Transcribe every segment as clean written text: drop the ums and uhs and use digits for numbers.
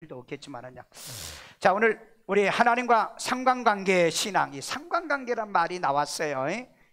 일도 없겠지만은요. 자, 오늘 우리 하나님과 상관관계 신앙, 이 상관관계란 말이 나왔어요.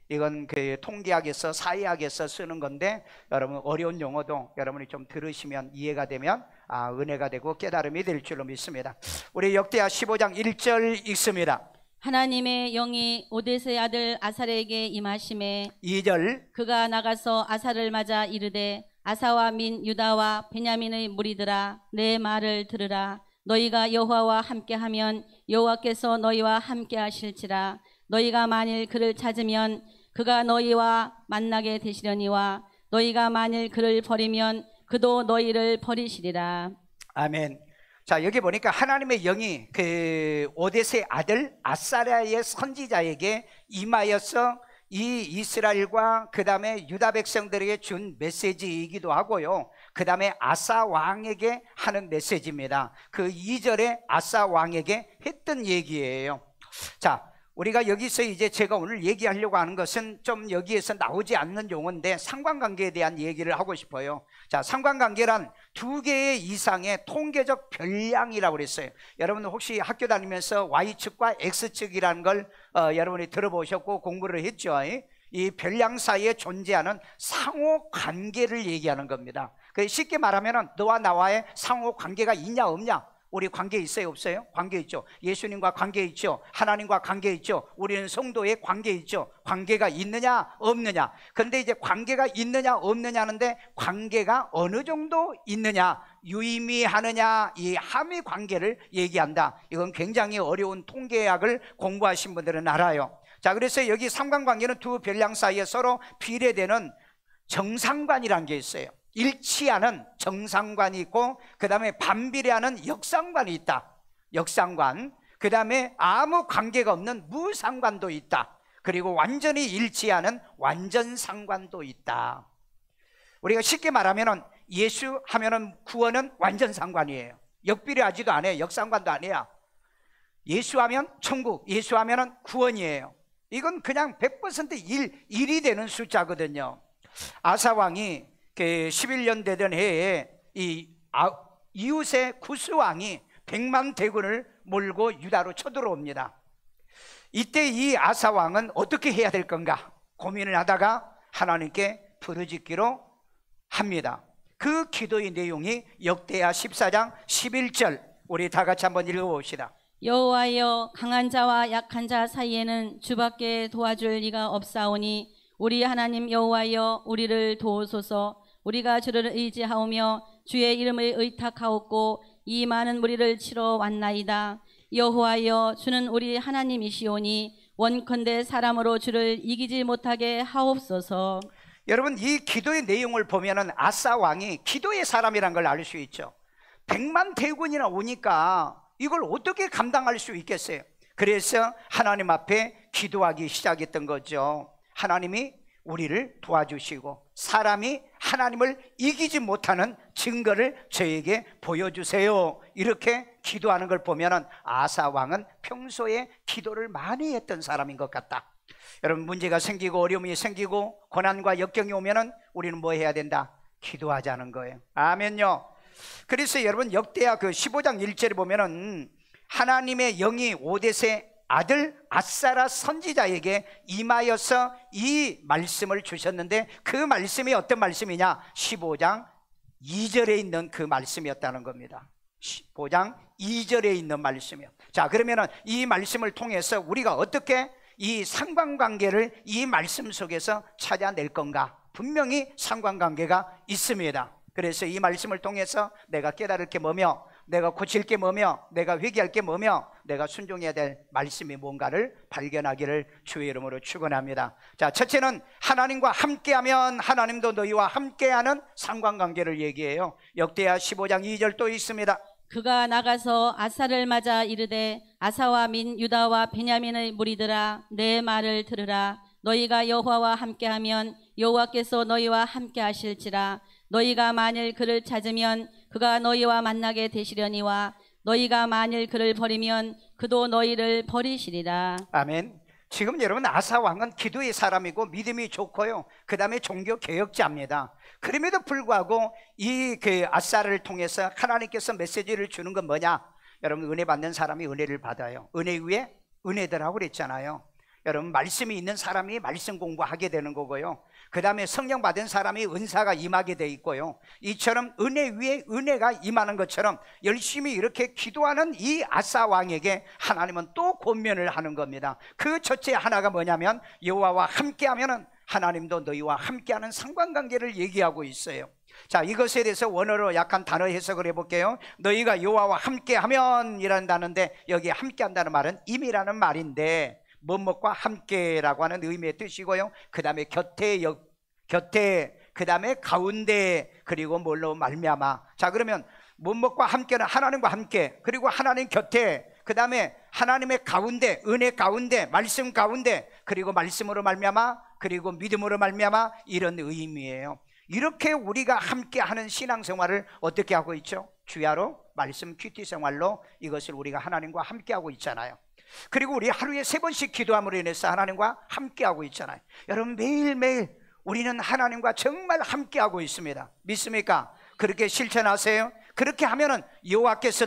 이건 그 통계학에서 사회학에서 쓰는 건데, 여러분 어려운 용어도 여러분이 좀 들으시면 이해가 되면 은혜가 되고 깨달음이 될 줄로 믿습니다. 우리 역대하 15장 1절 읽습니다. 하나님의 영이 오뎃의 아들 아살에게 임하심에 2절 그가 나가서 아살을 맞아 이르되 아사와 민 유다와 베냐민의 무리들아 내 말을 들으라. 너희가 여호와와 함께하면 여호와께서 너희와 함께하실지라. 너희가 만일 그를 찾으면 그가 너희와 만나게 되시려니와 너희가 만일 그를 버리면 그도 너희를 버리시리라. 아멘. 자, 여기 보니까 하나님의 영이 그 오뎃의 아들 아사랴의 선지자에게 임하여서 이 이스라엘과 그 다음에 유다 백성들에게 준 메시지이기도 하고요, 그 다음에 아사 왕에게 하는 메시지입니다. 그 2절에 아사 왕에게 했던 얘기예요. 자, 우리가 여기서 이제 제가 오늘 얘기하려고 하는 것은 좀 여기에서 나오지 않는 용어인데 상관관계에 대한 얘기를 하고 싶어요. 자, 상관관계란 두 개의 이상의 통계적 별량이라고 그랬어요. 여러분 혹시 학교 다니면서 Y축과 X축이라는 걸 여러분이 들어보셨고 공부를 했죠. 이 별량 사이에 존재하는 상호관계를 얘기하는 겁니다. 쉽게 말하면 너와 나와의 상호관계가 있냐 없냐, 우리 관계 있어요 없어요? 관계 있죠. 예수님과 관계 있죠. 하나님과 관계 있죠. 우리는 성도의 관계 있죠. 관계가 있느냐 없느냐. 그런데 이제 관계가 있느냐 없느냐 하는데 관계가 어느 정도 있느냐, 유의미하느냐, 이 함의 관계를 얘기한다. 이건 굉장히 어려운 통계학을 공부하신 분들은 알아요. 자, 그래서 여기 상관관계는 두 별량 사이에 서로 비례되는 정상관이라는 게 있어요. 일치하는 정상관이 있고 그 다음에 반비례하는 역상관이 있다. 역상관. 그 다음에 아무 관계가 없는 무상관도 있다. 그리고 완전히 일치하는 완전상관도 있다. 우리가 쉽게 말하면 예수 하면은 구원은 완전상관이에요. 역비례하지도 않아요. 역상관도 아니야. 예수하면 천국, 예수하면 구원이에요. 이건 그냥 100% 1이 되는 숫자거든요. 아사왕이 그 11년 되던 해에 이웃의 구스왕이 100만 대군을 몰고 유다로 쳐들어옵니다. 이때 이 아사왕은 어떻게 해야 될 건가 고민을 하다가 하나님께 부르짖기로 합니다. 그 기도의 내용이 역대하 14장 11절, 우리 다 같이 한번 읽어봅시다. 여호와여, 강한 자와 약한 자 사이에는 주밖에 도와줄 이가 없사오니 우리 하나님 여호와여, 우리를 도우소서. 우리가 주를 의지하오며 주의 이름을 의탁하옵고 이 많은 무리를 치러 왔나이다. 여호와여, 주는 우리 하나님이시오니 원컨대 사람으로 주를 이기지 못하게 하옵소서. 여러분, 이 기도의 내용을 보면은 아사 왕이 기도의 사람이란 걸 알 수 있죠. 100만 대군이나 오니까 이걸 어떻게 감당할 수 있겠어요? 그래서 하나님 앞에 기도하기 시작했던 거죠. 하나님이 우리를 도와주시고 사람이 하나님을 이기지 못하는 증거를 저에게 보여주세요. 이렇게 기도하는 걸 보면 아사 왕은 평소에 기도를 많이 했던 사람인 것 같다. 여러분, 문제가 생기고 어려움이 생기고 고난과 역경이 오면 우리는 뭐 해야 된다? 기도하자는 거예요. 아멘요. 그래서 여러분, 역대하 그 15장 1절에 보면은 하나님의 영이 오뎃의 아들 아사랴 선지자에게 임하여서 이 말씀을 주셨는데 그 말씀이 어떤 말씀이냐? 15장 2절에 있는 그 말씀이었다는 겁니다. 15장 2절에 있는 말씀이요. 자, 그러면은 이 말씀을 통해서 우리가 어떻게 이 상관관계를 이 말씀 속에서 찾아낼 건가? 분명히 상관관계가 있습니다. 그래서 이 말씀을 통해서 내가 깨달을 게 뭐며, 내가 고칠 게 뭐며, 내가 회개할 게 뭐며, 내가 순종해야 될 말씀이 뭔가를 발견하기를 주의 이름으로 축원합니다. 자, 첫째는 하나님과 함께하면 하나님도 너희와 함께하는 상관관계를 얘기해요. 역대하 15장 2절 또 있습니다. 그가 나가서 아사를 맞아 이르되 아사와 민 유다와 베냐민의 무리들아 내 말을 들으라. 너희가 여호와와 함께하면 여호와께서 너희와 함께하실지라. 너희가 만일 그를 찾으면 그가 너희와 만나게 되시려니와 너희가 만일 그를 버리면 그도 너희를 버리시리라. 아멘. 지금 여러분 아사 왕은 기도의 사람이고 믿음이 좋고요, 그 다음에 종교 개혁자입니다. 그럼에도 불구하고 이 아사를 통해서 하나님께서 메시지를 주는 건 뭐냐? 여러분, 은혜 받는 사람이 은혜를 받아요. 은혜 위에 은혜더라고 그랬잖아요. 여러분, 말씀이 있는 사람이 말씀 공부하게 되는 거고요, 그 다음에 성령 받은 사람이 은사가 임하게 돼 있고요, 이처럼 은혜 위에 은혜가 임하는 것처럼 열심히 이렇게 기도하는 이 아사 왕에게 하나님은 또 권면을 하는 겁니다. 그 첫째 하나가 뭐냐면, 여호와와 함께하면은 하나님도 너희와 함께하는 상관관계를 얘기하고 있어요. 자, 이것에 대해서 원어로 약간 단어 해석을 해볼게요. 너희가 여호와와 함께하면 이란다는데, 여기 함께한다는 말은 임이라는 말인데, 뭐뭐과 함께라고 하는 의미의 뜻이고요, 그 다음에 곁에, 그 다음에 가운데, 그리고 뭘로 말미암아. 자, 그러면 뭐뭐과 함께는 하나님과 함께, 그리고 하나님 곁에, 그 다음에 하나님의 가운데, 은혜 가운데, 말씀 가운데, 그리고 말씀으로 말미암아, 그리고 믿음으로 말미암아, 이런 의미예요. 이렇게 우리가 함께하는 신앙생활을 어떻게 하고 있죠? 주야로 말씀 큐티 생활로 이것을 우리가 하나님과 함께하고 있잖아요. 그리고 우리 하루에 3번씩 기도함으로 인해서 하나님과 함께하고 있잖아요. 여러분, 매일매일 우리는 하나님과 정말 함께하고 있습니다. 믿습니까? 그렇게 실천하세요. 그렇게 하면은 여호와께서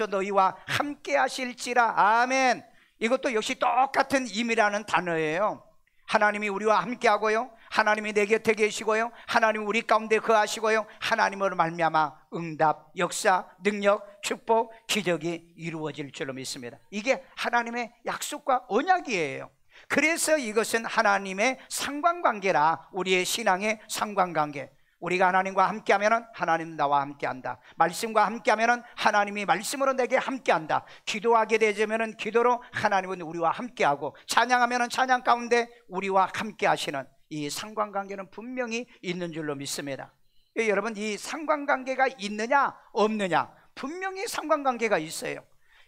너희와 함께 하실지라. 아멘. 이것도 역시 똑같은 임이라는 단어예요. 하나님이 우리와 함께 하고요, 하나님이 내 곁에 계시고요, 하나님이 우리 가운데 거하시고요, 하나님으로 말미암아 응답, 역사, 능력, 축복, 기적이 이루어질 줄로 믿습니다. 이게 하나님의 약속과 언약이에요. 그래서 이것은 하나님의 상관관계라. 우리의 신앙의 상관관계. 우리가 하나님과 함께하면 하나님 나와 함께한다. 말씀과 함께하면 하나님이 말씀으로 내게 함께한다. 기도하게 되면 기도로 하나님은 우리와 함께하고, 찬양하면 찬양 가운데 우리와 함께하시는 이 상관관계는 분명히 있는 줄로 믿습니다. 여러분, 이 상관관계가 있느냐 없느냐? 분명히 상관관계가 있어요.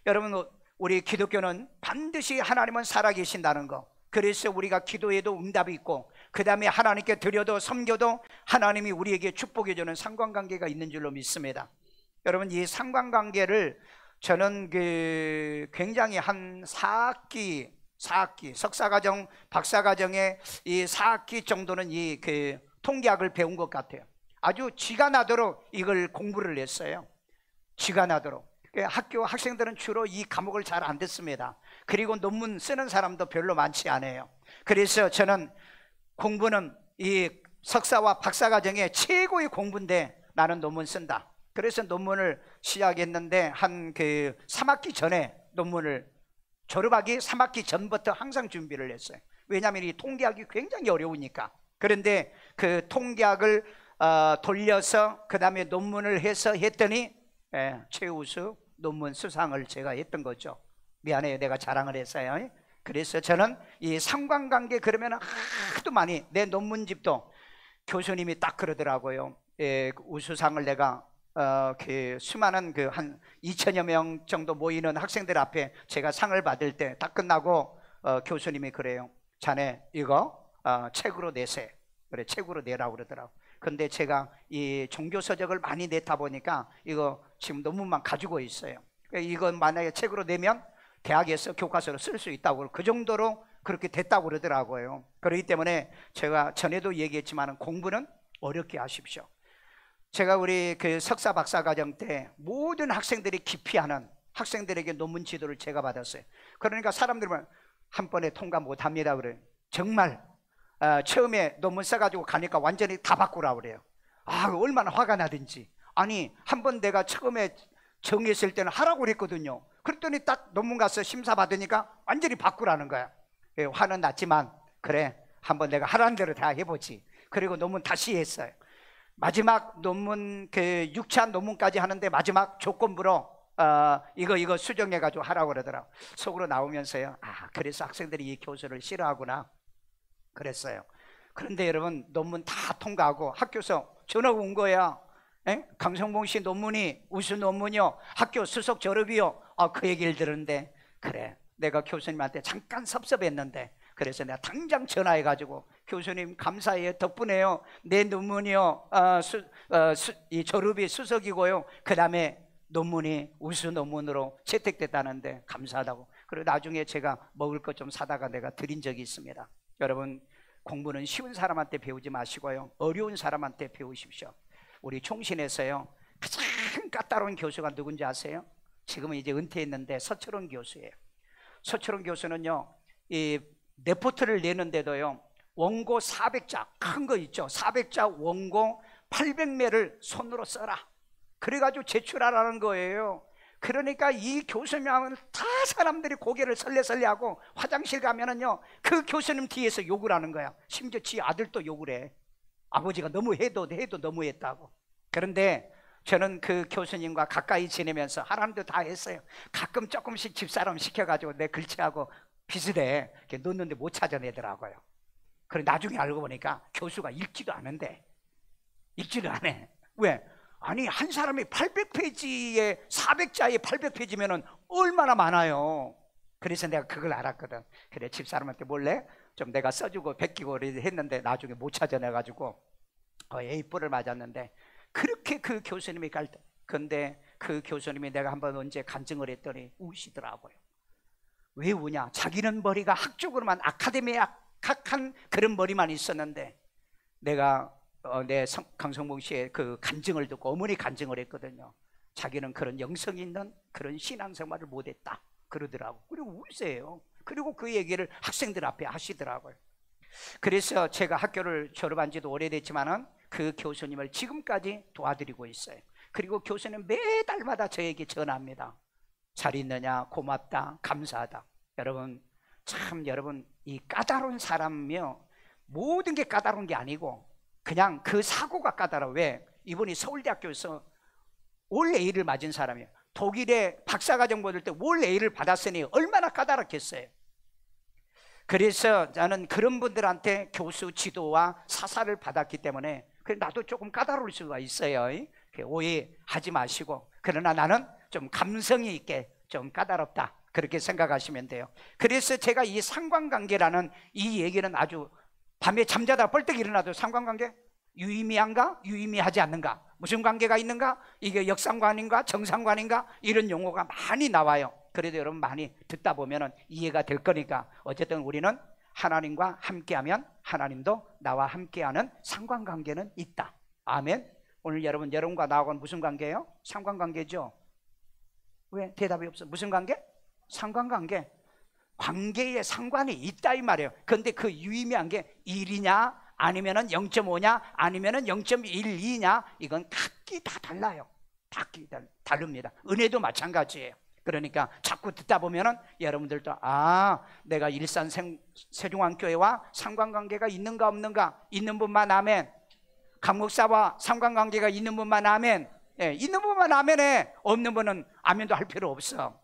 여러분, 우리 기독교는 반드시 하나님은 살아계신다는 거, 그래서 우리가 기도해도 응답이 있고, 그 다음에 하나님께 드려도 섬겨도 하나님이 우리에게 축복해 주는 상관관계가 있는 줄로 믿습니다. 여러분, 이 상관관계를 저는 굉장히 한 4학기 석사과정, 박사과정에 이 4학기 정도는 이 통계학을 배운 것 같아요. 아주 쥐가 나도록 이걸 공부를 했어요. 쥐가 나도록. 학교 학생들은 주로 이 과목을 잘 안 듣습니다. 그리고 논문 쓰는 사람도 별로 많지 않아요. 그래서 저는 공부는 이 석사와 박사과정의 최고의 공부인데 나는 논문 쓴다. 그래서 논문을 시작했는데 한 3학기 전에 논문을, 졸업하기 3학기 전부터 항상 준비를 했어요. 왜냐하면 이 통계학이 굉장히 어려우니까. 그런데 그 통계학을 돌려서 그 다음에 논문을 해서 했더니 최우수 논문 수상을 제가 했던 거죠. 미안해요, 내가 자랑을 했어요. 그래서 저는 이 상관관계, 그러면 하도 많이, 내 논문집도 교수님이 딱 그러더라고요. 우수상을 내가 수많은 한 2천여 명 정도 모이는 학생들 앞에 제가 상을 받을 때 딱 끝나고 교수님이 그래요. 자네 이거 책으로 내세. 그래, 책으로 내라고 그러더라고. 근데 제가 이 종교서적을 많이 냈다 보니까 이거 지금 논문만 가지고 있어요. 이건 만약에 책으로 내면 대학에서 교과서로 쓸 수 있다고, 그 정도로 그렇게 됐다고 그러더라고요. 그렇기 때문에 제가 전에도 얘기했지만 공부는 어렵게 하십시오. 제가 우리 석사 박사 과정 때 모든 학생들이 기피하는 학생들에게 논문 지도를 제가 받았어요. 그러니까 사람들은 한 번에 통과 못합니다 그래요. 정말 처음에 논문 써가지고 가니까 완전히 다 바꾸라고 그래요. 얼마나 화가 나든지. 아니, 한 번 내가 처음에 정했을 때는 하라고 그랬거든요. 그랬더니 딱 논문 가서 심사 받으니까 완전히 바꾸라는 거야. 화는 났지만 그래, 한번 내가 하라는 대로 다 해보지. 그리고 논문 다시 했어요. 마지막 논문 6차 논문까지 하는데 마지막 조건부로 이거 수정해가지고 하라고 그러더라고. 속으로 나오면서요, 그래서 학생들이 이 교수를 싫어하구나 그랬어요. 그런데 여러분, 논문 다 통과하고 학교에서 전화가 온 거야. 강성봉 씨 논문이 우수 논문이요, 학교 수석 졸업이요. 그 얘기를 들었는데, 그래, 내가 교수님한테 잠깐 섭섭했는데, 그래서 내가 당장 전화해가지고, 교수님 감사해요, 덕분에요, 내 논문이요 이 졸업이 수석이고요, 그 다음에 논문이 우수 논문으로 채택됐다는데 감사하다고. 그리고 나중에 제가 먹을 것 좀 사다가 내가 드린 적이 있습니다. 여러분, 공부는 쉬운 사람한테 배우지 마시고요, 어려운 사람한테 배우십시오. 우리 총신에서요, 가장 까다로운 교수가 누군지 아세요? 지금은 이제 은퇴했는데 서철원 교수예요. 서철원 교수는요, 이 레포트를 내는데도요, 원고 400자, 큰 거 있죠, 400자 원고 800매를 손으로 써라, 그래가지고 제출하라는 거예요. 그러니까 이 교수님은 다 사람들이 고개를 설레설레하고 화장실 가면은요, 그 교수님 뒤에서 욕을 하는 거야. 심지어 지 아들도 욕을 해. 아버지가 너무 해도 너무했다고. 그런데 저는 그 교수님과 가까이 지내면서 하나님도 다 했어요. 가끔 조금씩 집사람 시켜가지고 내 글씨하고 빚을 놓는데 못 찾아내더라고요. 그래 나중에 알고 보니까 교수가 읽지도 않은데, 읽지도 안 해. 왜? 아니, 한 사람이 800페이지에 400자에 800페이지면은 얼마나 많아요. 그래서 내가 그걸 알았거든. 그래, 집사람한테 몰래 좀 내가 써주고 베끼고 했는데 나중에 못 찾아내가지고 A4를 맞았는데, 그렇게 그 교수님이 근데 그 교수님이 내가 한번 언제 간증을 했더니 우시더라고요. 왜 우냐? 자기는 머리가 학적으로만 아카데미학한 그런 머리만 있었는데, 내가 내 강성봉 씨의 그 간증을 듣고 어머니 간증을 했거든요. 자기는 그런 영성이 있는 그런 신앙생활을 못했다 그러더라고. 그리고 울세요. 그리고 그 얘기를 학생들 앞에 하시더라고요. 그래서 제가 학교를 졸업한 지도 오래됐지만은 그 교수님을 지금까지 도와드리고 있어요. 그리고 교수님 매달마다 저에게 전화합니다. 잘 있느냐, 고맙다, 감사하다. 여러분, 참 여러분, 이 까다로운 사람이요, 모든 게 까다로운 게 아니고 그냥 그 사고가 까다로워. 왜? 이분이 서울대학교에서 올 A를 맞은 사람이에요. 독일에 박사과정 받을 때 올 A를 받았으니 얼마나 까다롭겠어요. 그래서 저는 그런 분들한테 교수 지도와 사사를 받았기 때문에 나도 조금 까다로울 수가 있어요. 오해하지 마시고. 그러나 나는 좀 감성이 있게 좀 까다롭다, 그렇게 생각하시면 돼요. 그래서 제가 이 상관관계라는 이 얘기는 아주 밤에 잠자다 뻘떡 일어나도 상관관계? 유의미한가? 유의미하지 않는가? 무슨 관계가 있는가? 이게 역상관인가? 정상관인가? 이런 용어가 많이 나와요. 그래도 여러분 많이 듣다 보면 이해가 될 거니까, 어쨌든 우리는 하나님과 함께하면 하나님도 나와 함께하는 상관관계는 있다. 아멘. 오늘 여러분과 나하고는 무슨 관계예요? 상관관계죠. 왜 대답이 없어? 무슨 관계? 상관관계. 관계에 상관이 있다 이 말이에요. 그런데 그 유의미한 게 1이냐 아니면은 0.5냐 아니면은 0.12냐, 이건 각기 다 달라요. 각기 다릅니다. 은혜도 마찬가지예요. 그러니까 자꾸 듣다 보면은 여러분들도 내가 일산 세종왕교회와 상관관계가 있는가 없는가, 있는 분만 아멘. 강목사와 상관관계가 있는 분만 아멘. 있는 분만 아멘해. 없는 분은 아멘도 할 필요 없어.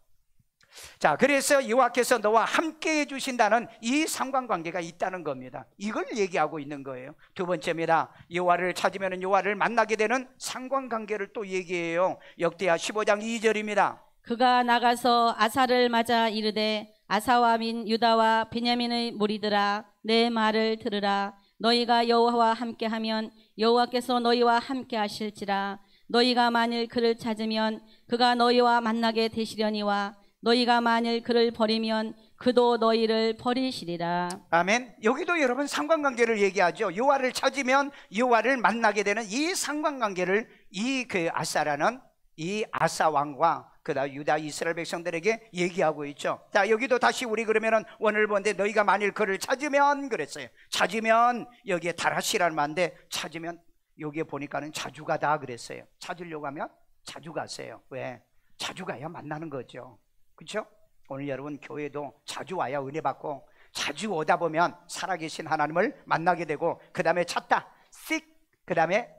자, 그래서 여호와께서 너와 함께 해주신다는 이 상관관계가 있다는 겁니다. 이걸 얘기하고 있는 거예요. 두 번째입니다. 여호와를 찾으면 여호와를 만나게 되는 상관관계를 또 얘기해요. 역대하 15장 2절입니다. 그가 나가서 아사를 맞아 이르되, 아사와 민 유다와 베냐민의 무리들아, 내 말을 들으라. 너희가 여호와와 함께하면 여호와께서 너희와 함께하실지라. 너희가 만일 그를 찾으면 그가 너희와 만나게 되시려니와 너희가 만일 그를 버리면 그도 너희를 버리시리라. 아멘. 여기도 여러분 상관관계를 얘기하죠. 여호와를 찾으면 여호와를 만나게 되는 이 상관관계를 이 아사라는 이 아사 왕과 그다음 유다 이스라엘 백성들에게 얘기하고 있죠. 자, 여기도 다시 우리 그러면은 오늘 본데 너희가 만일 그를 찾으면 그랬어요. 찾으면 여기에 다라시라는 말인데, 찾으면 여기에 보니까는 자주 가다 그랬어요. 찾으려고 하면 자주 가세요. 왜? 자주 가야 만나는 거죠. 그렇죠? 오늘 여러분 교회도 자주 와야 은혜 받고, 자주 오다 보면 살아계신 하나님을 만나게 되고, 그 다음에 찾다, seek, 그 다음에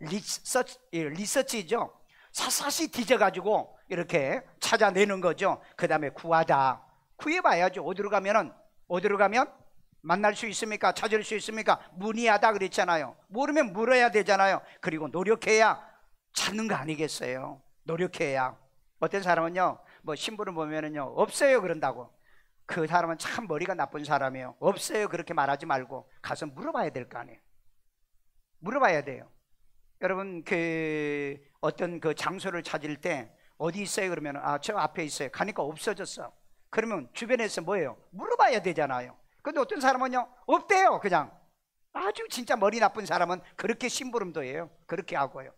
리서치죠. 사사시 뒤져가지고 이렇게 찾아내는 거죠. 그 다음에 구하다, 구해봐야죠. 어디로 가면 만날 수 있습니까? 찾을 수 있습니까? 문의하다 그랬잖아요. 모르면 물어야 되잖아요. 그리고 노력해야 찾는 거 아니겠어요? 노력해야. 어떤 사람은요, 뭐 신부를 보면은요, 없어요 그런다고. 그 사람은 참 머리가 나쁜 사람이에요. 없어요 그렇게 말하지 말고 가서 물어봐야 될 거 아니에요. 물어봐야 돼요. 여러분 어떤 장소를 찾을 때 어디 있어요 그러면 저 앞에 있어요. 가니까 없어졌어. 그러면 주변에서 뭐예요? 물어봐야 되잖아요. 근데 어떤 사람은요, 없대요. 그냥 아주 진짜 머리 나쁜 사람은 그렇게 심부름도해요. 그렇게 하고요.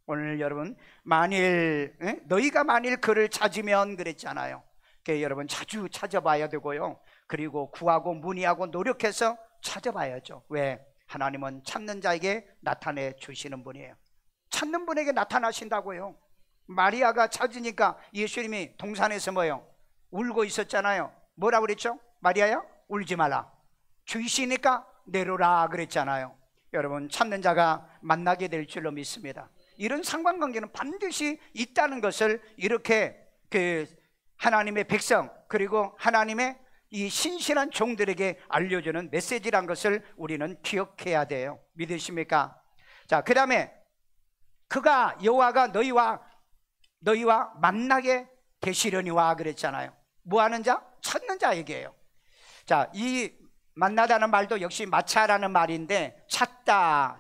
오늘 여러분, 만일 너희가 만일 그를 찾으면 그랬잖아요. 그러니까 여러분 자주 찾아봐야 되고요. 그리고 구하고 문의하고 노력해서 찾아봐야죠. 왜? 하나님은 찾는 자에게 나타내 주시는 분이에요. 찾는 분에게 나타나신다고요. 마리아가 찾으니까 예수님이 동산에서 뭐요? 울고 있었잖아요. 뭐라고 그랬죠? 마리아야, 울지 마라. 주이시니까 내려라 그랬잖아요. 여러분, 찾는 자가 만나게 될 줄로 믿습니다. 이런 상관관계는 반드시 있다는 것을 이렇게 하나님의 백성, 그리고 하나님의 이 신실한 종들에게 알려주는 메시지란 것을 우리는 기억해야 돼요. 믿으십니까? 자, 그 다음에 그가 여호와가 너희와 만나게 되시려니와 그랬잖아요. 뭐 하는 자? 찾는 자에게요. 자, 이 만나다는 말도 역시 마차라는 말인데, 찾다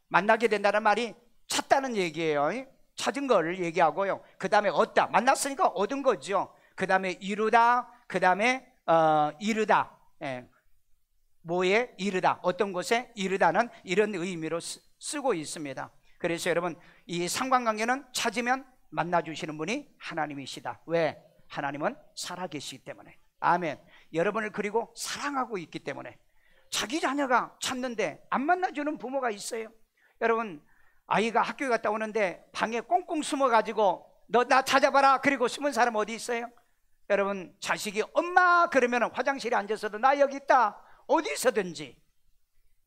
만나게 된다는 말이 찾다는 얘기예요. 찾은 걸 얘기하고요. 그 다음에 얻다, 만났으니까 얻은 거죠. 그 다음에 이루다, 그 다음에 이르다. 뭐에 이르다, 어떤 곳에 이르다는 이런 의미로 쓰고 있습니다. 그래서 여러분, 이 상관관계는 찾으면 만나주시는 분이 하나님이시다. 왜? 하나님은 살아계시기 때문에. 아멘. 여러분을 그리고 사랑하고 있기 때문에. 자기 자녀가 찾는데 안 만나주는 부모가 있어요. 여러분, 아이가 학교에 갔다 오는데 방에 꽁꽁 숨어가지고 너 나 찾아봐라 그리고 숨은 사람 어디 있어요? 여러분, 자식이 엄마 그러면 화장실에 앉아서도 나 여기 있다, 어디서든지.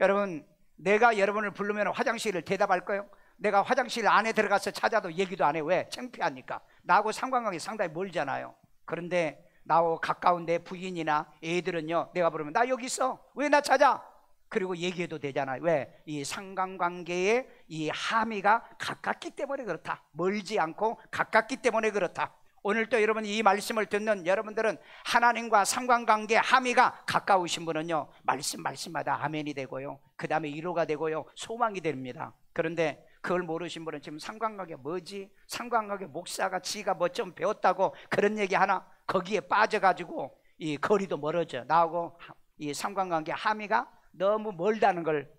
여러분, 내가 여러분을 부르면 화장실을 대답할 거예요? 내가 화장실 안에 들어가서 찾아도 얘기도 안 해. 왜? 창피하니까. 나하고 상관관계 상당히 멀잖아요. 그런데 나하고 가까운 내 부인이나 애들은요, 내가 부르면 나 여기 있어, 왜 나 찾아? 그리고 얘기해도 되잖아요. 왜? 이 상관관계의 이 함의가 가깝기 때문에 그렇다. 멀지 않고 가깝기 때문에 그렇다. 오늘 또 여러분, 이 말씀을 듣는 여러분들은 하나님과 상관관계 함의가 가까우신 분은요, 말씀마다 아멘이 되고요, 그 다음에 위로가 되고요, 소망이 됩니다. 그런데 그걸 모르신 분은 지금 상관관계 뭐지? 상관관계 목사가 지가 뭐 좀 배웠다고 그런 얘기 하나, 거기에 빠져가지고 이 거리도 멀어져. 나하고 이 상관관계 함의가 너무 멀다는 걸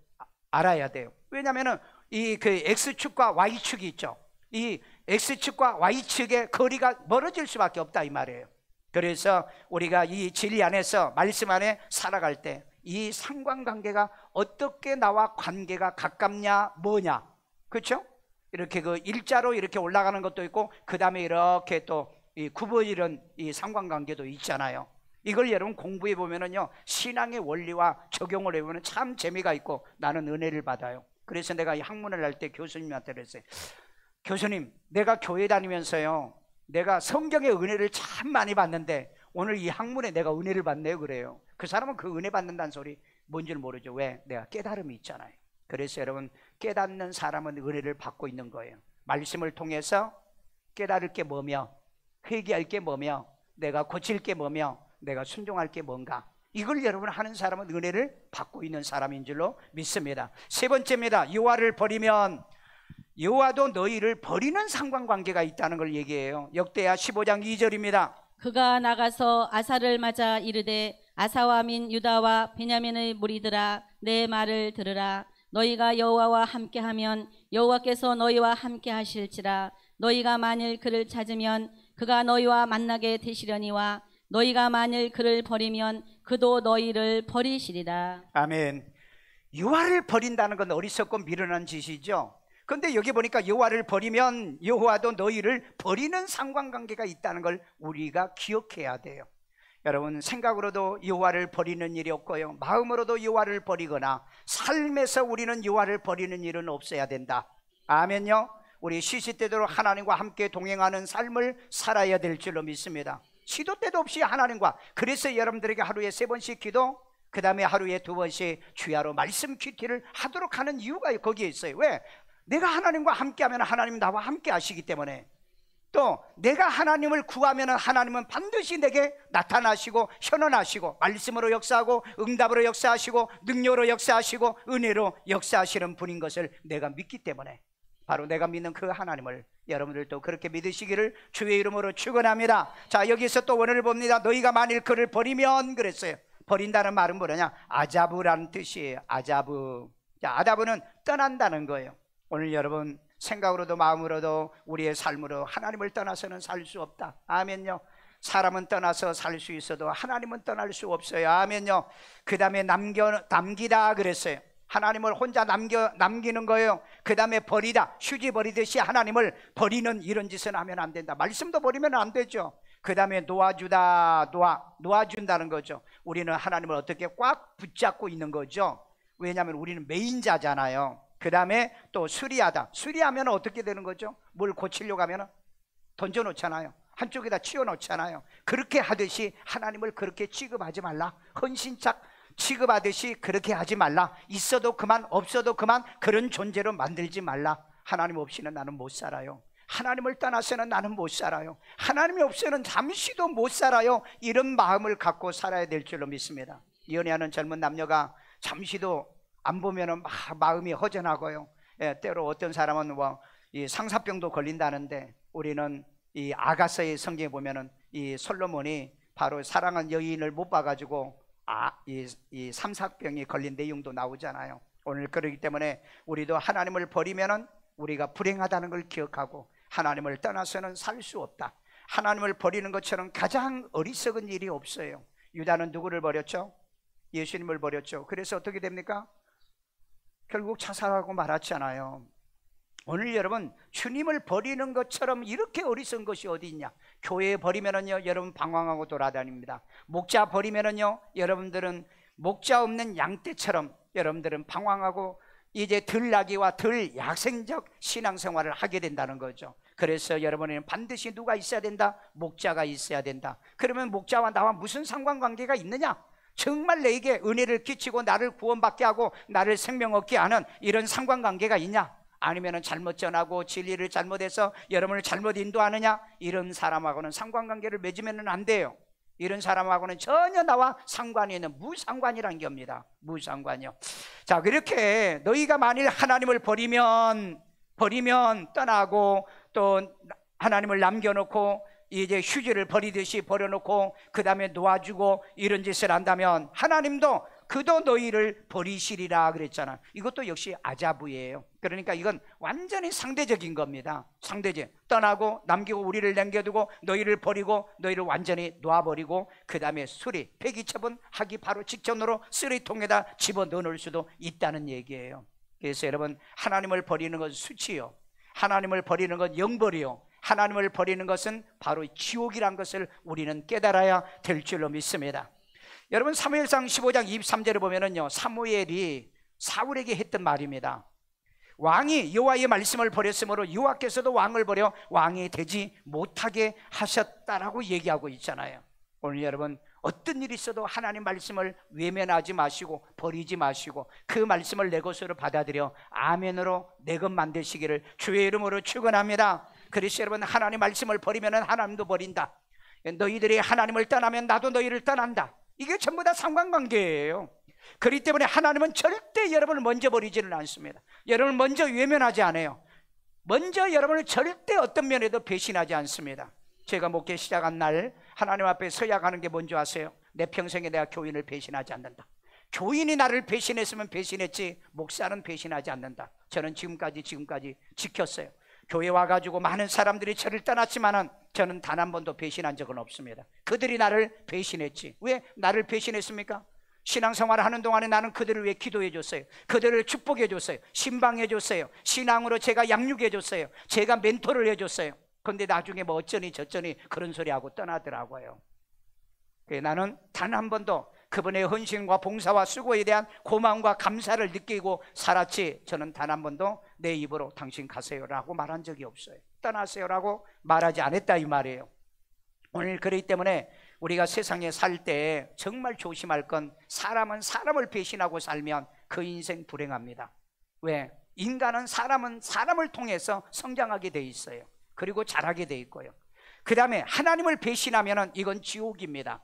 알아야 돼요. 왜냐하면은 이 X축과 Y축이 있죠. 이 X축과 Y축의 거리가 멀어질 수밖에 없다 이 말이에요. 그래서 우리가 이 진리 안에서, 말씀 안에 살아갈 때 이 상관관계가 어떻게 나와 관계가 가깝냐, 뭐냐, 그렇죠? 이렇게 그 일자로 이렇게 올라가는 것도 있고, 그 다음에 이렇게 또 이 굽어지는 이 상관관계도 있잖아요. 이걸 여러분 공부해 보면은요, 신앙의 원리와 적용을 해보면 참 재미가 있고 나는 은혜를 받아요. 그래서 내가 이 학문을 할 때 교수님한테 그랬어요. 교수님, 내가 교회 다니면서요, 내가 성경의 은혜를 참 많이 받는데 오늘 이 학문에 내가 은혜를 받네요. 그래요. 그 사람은 그 은혜 받는다는 소리 뭔지를 모르죠. 왜? 내가 깨달음이 있잖아요. 그래서 여러분, 깨닫는 사람은 은혜를 받고 있는 거예요. 말씀을 통해서 깨달을 게 뭐며, 회개할 게 뭐며, 내가 고칠 게 뭐며, 내가 순종할 게 뭔가, 이걸 여러분 하는 사람은 은혜를 받고 있는 사람인 줄로 믿습니다. 세 번째입니다. 여호와를 버리면 여호와도 너희를 버리는 상관관계가 있다는 걸 얘기해요. 역대하 15장 2절입니다. 그가 나가서 아사를 맞아 이르되 아사와 민 유다와 베냐민의 무리들아, 내 말을 들으라. 너희가 여호와와 함께하면 여호와께서 너희와 함께하실지라. 너희가 만일 그를 찾으면 그가 너희와 만나게 되시려니와 너희가 만일 그를 버리면 그도 너희를 버리시리라. 아멘. 여호와를 버린다는 건 어리석고 미련한 짓이죠. 그런데 여기 보니까 여호와를 버리면 여호와도 너희를 버리는 상관관계가 있다는 걸 우리가 기억해야 돼요. 여러분, 생각으로도 여호와를 버리는 일이 없고요, 마음으로도 여호와를 버리거나 삶에서 우리는 여호와를 버리는 일은 없어야 된다. 아멘요. 우리 시시때대로 하나님과 함께 동행하는 삶을 살아야 될 줄로 믿습니다. 시도 때도 없이 하나님과. 그래서 여러분들에게 하루에 3번씩 기도, 그 다음에 하루에 2번씩 주야로 말씀 큐티를 하도록 하는 이유가 거기에 있어요. 왜? 내가 하나님과 함께하면 하나님 나와 함께 하시기 때문에. 또 내가 하나님을 구하면 하나님은 반드시 내게 나타나시고 현원하시고 말씀으로 역사하고 응답으로 역사하시고 능력으로 역사하시고 은혜로 역사하시는 분인 것을 내가 믿기 때문에 바로 내가 믿는 그 하나님을 여러분들도 그렇게 믿으시기를 주의 이름으로 축원합니다. 자, 여기서 또 원어를 봅니다. 너희가 만일 그를 버리면 그랬어요. 버린다는 말은 뭐냐? 아자브라는 뜻이에요. 아자브. 자, 아자브는 떠난다는 거예요. 오늘 여러분 생각으로도 마음으로도 우리의 삶으로 하나님을 떠나서는 살 수 없다. 아멘요. 사람은 떠나서 살 수 있어도 하나님은 떠날 수 없어요. 아멘요. 그 다음에 남기다 그랬어요. 하나님을 혼자 남기는 거예요. 그 다음에 버리다, 휴지 버리듯이 하나님을 버리는 이런 짓은 하면 안 된다. 말씀도 버리면 안 되죠. 그 다음에 놓아준다는 거죠. 우리는 하나님을 어떻게 꽉 붙잡고 있는 거죠. 왜냐하면 우리는 메인자잖아요. 그 다음에 또 수리하다. 수리하면 어떻게 되는 거죠? 뭘 고치려고 하면 던져놓잖아요. 한쪽에다 치워놓잖아요. 그렇게 하듯이 하나님을 그렇게 취급하지 말라. 헌신짝 취급하듯이 그렇게 하지 말라. 있어도 그만, 없어도 그만, 그런 존재로 만들지 말라. 하나님 없이는 나는 못 살아요. 하나님을 떠나서는 나는 못 살아요. 하나님이 없이는 잠시도 못 살아요. 이런 마음을 갖고 살아야 될 줄로 믿습니다. 연애하는 젊은 남녀가 잠시도 안 보면 마음이 허전하고요. 때로 어떤 사람은 이 상사병도 걸린다는데, 우리는 이 아가서의 성경에 보면은 이 솔로몬이 바로 사랑한 여인을 못 봐가지고 이 삼사병이 걸린 내용도 나오잖아요. 오늘 그러기 때문에 우리도 하나님을 버리면은 우리가 불행하다는 걸 기억하고 하나님을 떠나서는 살 수 없다. 하나님을 버리는 것처럼 가장 어리석은 일이 없어요. 유다는 누구를 버렸죠? 예수님을 버렸죠. 그래서 어떻게 됩니까? 결국 자살하고 말았잖아요. 오늘 여러분, 주님을 버리는 것처럼 이렇게 어리석은 것이 어디 있냐? 교회 버리면은요, 여러분 방황하고 돌아다닙니다. 목자 버리면은요, 여러분들은 목자 없는 양떼처럼 여러분들은 방황하고 이제 들나기와 들 야생적 신앙생활을 하게 된다는 거죠. 그래서 여러분은 반드시 누가 있어야 된다? 목자가 있어야 된다. 그러면 목자와 나와 무슨 상관관계가 있느냐? 정말 내게 은혜를 끼치고 나를 구원받게 하고 나를 생명 얻게 하는 이런 상관관계가 있냐? 아니면 잘못 전하고 진리를 잘못해서 여러분을 잘못 인도하느냐? 이런 사람하고는 상관관계를 맺으면 안 돼요. 이런 사람하고는 전혀 나와 상관이 있는 무상관이란 겁니다. 무상관이요. 자, 그렇게 너희가 만일 하나님을 버리면 떠나고 또 하나님을 남겨놓고 이제 휴지를 버리듯이 버려놓고 그 다음에 놓아주고 이런 짓을 한다면 하나님도 그도 너희를 버리시리라 그랬잖아. 이것도 역시 아자브예요. 그러니까 이건 완전히 상대적인 겁니다. 상대적. 떠나고 남기고 우리를 남겨두고 너희를 버리고 너희를 완전히 놓아버리고 그 다음에 수리, 폐기처분하기 바로 직전으로 쓰레기통에다 집어넣을 수도 있다는 얘기예요. 그래서 여러분, 하나님을 버리는 것은 수치요, 하나님을 버리는 건 영벌이요, 하나님을 버리는 것은 바로 지옥이란 것을 우리는 깨달아야 될 줄로 믿습니다. 여러분, 사무엘상 15장 23절을 보면은요, 사무엘이 사울에게 했던 말입니다. 왕이 여호와의 말씀을 버렸으므로 여호와께서도 왕을 버려 왕이 되지 못하게 하셨다라고 얘기하고 있잖아요. 오늘 여러분, 어떤 일이 있어도 하나님 말씀을 외면하지 마시고 버리지 마시고 그 말씀을 내 것으로 받아들여 아멘으로 내 것 만드시기를 주의 이름으로 축원합니다. 그래서 여러분, 하나님 말씀을 버리면 하나님도 버린다. 너희들이 하나님을 떠나면 나도 너희를 떠난다. 이게 전부 다 상관관계예요. 그렇기 때문에 하나님은 절대 여러분을 먼저 버리지는 않습니다. 여러분을 먼저 외면하지 않아요. 먼저 여러분을 절대 어떤 면에도 배신하지 않습니다. 제가 목회 시작한 날 하나님 앞에 서야 가는 게 뭔지 아세요? 내 평생에 내가 교인을 배신하지 않는다. 교인이 나를 배신했으면 배신했지 목사는 배신하지 않는다. 저는 지금까지 지켰어요. 교회 와가지고 많은 사람들이 저를 떠났지만은 저는 단 한 번도 배신한 적은 없습니다. 그들이 나를 배신했지. 왜 나를 배신했습니까? 신앙생활을 하는 동안에 나는 그들을 위해 기도해 줬어요. 그들을 축복해 줬어요. 신방해 줬어요. 신앙으로 제가 양육해 줬어요. 제가 멘토를 해 줬어요. 그런데 나중에 뭐 어쩌니 저쩌니 그런 소리하고 떠나더라고요. 나는 단 한 번도 그분의 헌신과 봉사와 수고에 대한 고마움과 감사를 느끼고 살았지, 저는 단 한 번도 내 입으로 당신 가세요라고 말한 적이 없어요. 떠나세요라고 말하지 않았다 이 말이에요. 오늘 그렇기 때문에 우리가 세상에 살 때 정말 조심할 건, 사람은 사람을 배신하고 살면 그 인생 불행합니다. 왜? 인간은 사람을 통해서 성장하게 돼 있어요. 그리고 자라게 돼 있고요. 그 다음에 하나님을 배신하면 이건 지옥입니다.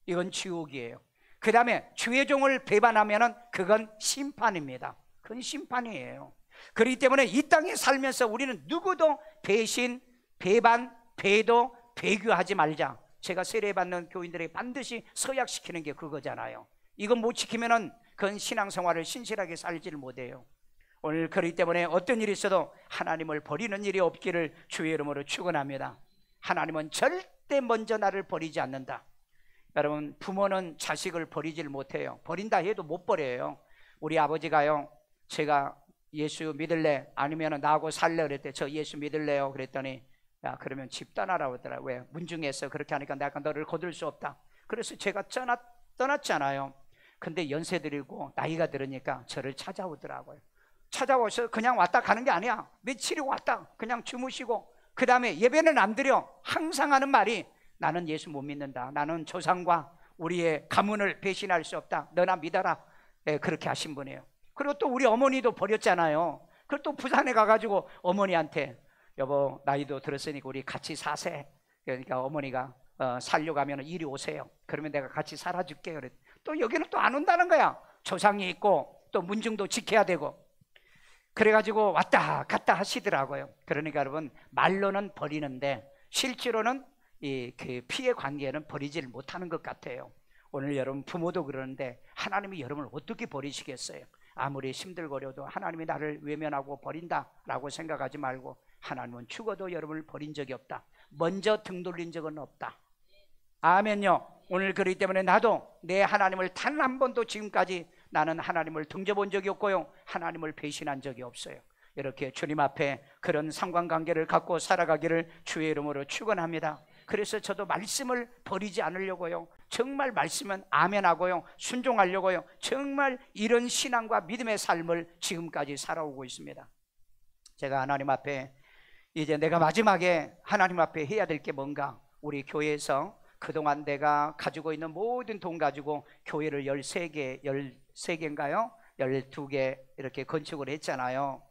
이건 지옥이에요. 그 다음에 주의 종을 배반하면 그건 심판입니다. 그건 심판이에요. 그렇기 때문에 이 땅에 살면서 우리는 누구도 배신, 배반, 배도, 배교하지 말자. 제가 세례받는 교인들에게 반드시 서약시키는 게 그거잖아요. 이거 못 지키면은 그건 신앙생활을 신실하게 살지를 못해요. 오늘 그렇기 때문에 어떤 일이 있어도 하나님을 버리는 일이 없기를 주의 이름으로 축원합니다. 하나님은 절대 먼저 나를 버리지 않는다. 여러분, 부모는 자식을 버리질 못해요. 버린다 해도 못 버려요. 우리 아버지가요, 제가 예수 믿을래? 아니면 나하고 살래? 그랬대. 저 예수 믿을래요? 그랬더니 야, 그러면 집 떠나라고 하더라. 왜? 문중에서 그렇게 하니까 내가 너를 거둘 수 없다. 그래서 제가 떠났잖아요. 근데 연세 들이고 나이가 들으니까 저를 찾아오더라고요. 찾아와서 그냥 왔다 가는 게 아니야. 며칠이 왔다 그냥 주무시고, 그 다음에 예배는 안 드려. 항상 하는 말이 나는 예수 못 믿는다. 나는 조상과 우리의 가문을 배신할 수 없다. 너나 믿어라. 네, 그렇게 하신 분이에요. 그리고 또 우리 어머니도 버렸잖아요. 그리고 또 부산에 가가지고 어머니한테 여보, 나이도 들었으니까 우리 같이 사세. 그러니까 어머니가 살려고 하면 이리 오세요. 그러면 내가 같이 살아줄게. 그래. 또 여기는 또 안 온다는 거야. 조상이 있고 또 문중도 지켜야 되고. 그래가지고 왔다 갔다 하시더라고요. 그러니까 여러분, 말로는 버리는데 실제로는 그 피해 관계는 버리질 못하는 것 같아요. 오늘 여러분 부모도 그러는데 하나님이 여러분을 어떻게 버리시겠어요? 아무리 힘들거려도 하나님이 나를 외면하고 버린다라고 생각하지 말고, 하나님은 죽어도 여러분을 버린 적이 없다. 먼저 등 돌린 적은 없다. 아멘요. 오늘 그렇기 때문에 나도 내 하나님을 단 한 번도 지금까지 나는 하나님을 등져본 적이 없고요, 하나님을 배신한 적이 없어요. 이렇게 주님 앞에 그런 상관관계를 갖고 살아가기를 주의 이름으로 축원합니다. 그래서 저도 말씀을 버리지 않으려고요, 정말 말씀은 아멘하고요, 순종하려고요, 정말 이런 신앙과 믿음의 삶을 지금까지 살아오고 있습니다. 제가 하나님 앞에 이제 내가 마지막에 하나님 앞에 해야 될 게 뭔가, 우리 교회에서 그동안 내가 가지고 있는 모든 돈 가지고 교회를 13개인가요? 12개 이렇게 건축을 했잖아요.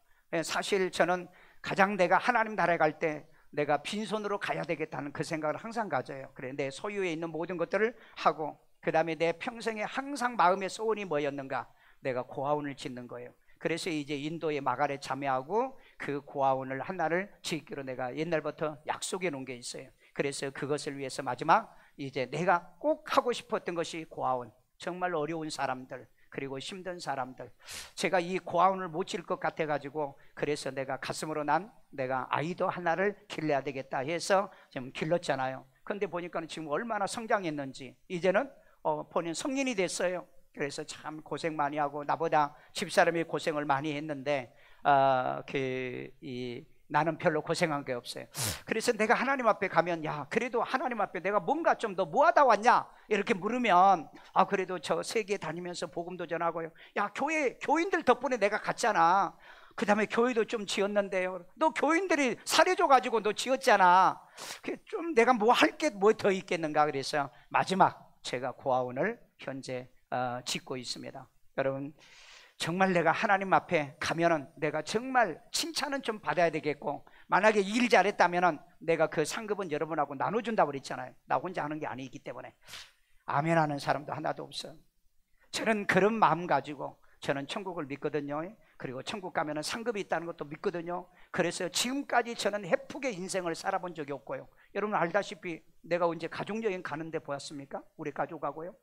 사실 저는 가장 내가 하나님 나라에 갈 때 내가 빈손으로 가야 되겠다는 그 생각을 항상 가져요. 그래, 내 소유에 있는 모든 것들을 하고, 그 다음에 내 평생에 항상 마음의 소원이 뭐였는가? 내가 고아원을 짓는 거예요. 그래서 이제 인도의 마가렛 자매하고 그 고아원을 하나를 짓기로 내가 옛날부터 약속해 놓은 게 있어요. 그래서 그것을 위해서 마지막 이제 내가 꼭 하고 싶었던 것이 고아원. 정말 어려운 사람들, 그리고 힘든 사람들, 제가 이 고아원을 못 지을 것 같아 가지고, 그래서 내가 가슴으로 내가 아이도 하나를 길러야 되겠다 해서 지금 길렀잖아요. 근데 보니까 지금 얼마나 성장했는지, 이제는 본인 성인이 됐어요. 그래서 참 고생 많이 하고, 나보다 집사람이 고생을 많이 했는데 나는 별로 고생한 게 없어요. 그래서 내가 하나님 앞에 가면, 야, 그래도 하나님 앞에 내가 뭔가 좀 더 뭐하다 왔냐 이렇게 물으면, 아, 그래도 저 세계 다니면서 복음도 전하고요, 야, 교인들 덕분에 내가 갔잖아. 그 다음에 교회도 좀 지었는데요, 너 교인들이 살해줘가지고 너 지었잖아. 좀 내가 뭐 할 게 뭐 더 있겠는가. 그래서 마지막 제가 고아원을 현재 짓고 있습니다. 여러분, 정말 내가 하나님 앞에 가면은 내가 정말 칭찬은 좀 받아야 되겠고, 만약에 일 잘했다면은 내가 그 상급은 여러분하고 나눠준다고 그랬잖아요. 나 혼자 하는 게 아니기 때문에. 아멘 하는 사람도 하나도 없어요. 저는 그런 마음 가지고 저는 천국을 믿거든요. 그리고 천국 가면은 상급이 있다는 것도 믿거든요. 그래서 지금까지 저는 해프게 인생을 살아본 적이 없고요. 여러분 알다시피 내가 언제 가족여행 가는데 보았습니까? 우리 가족하고요.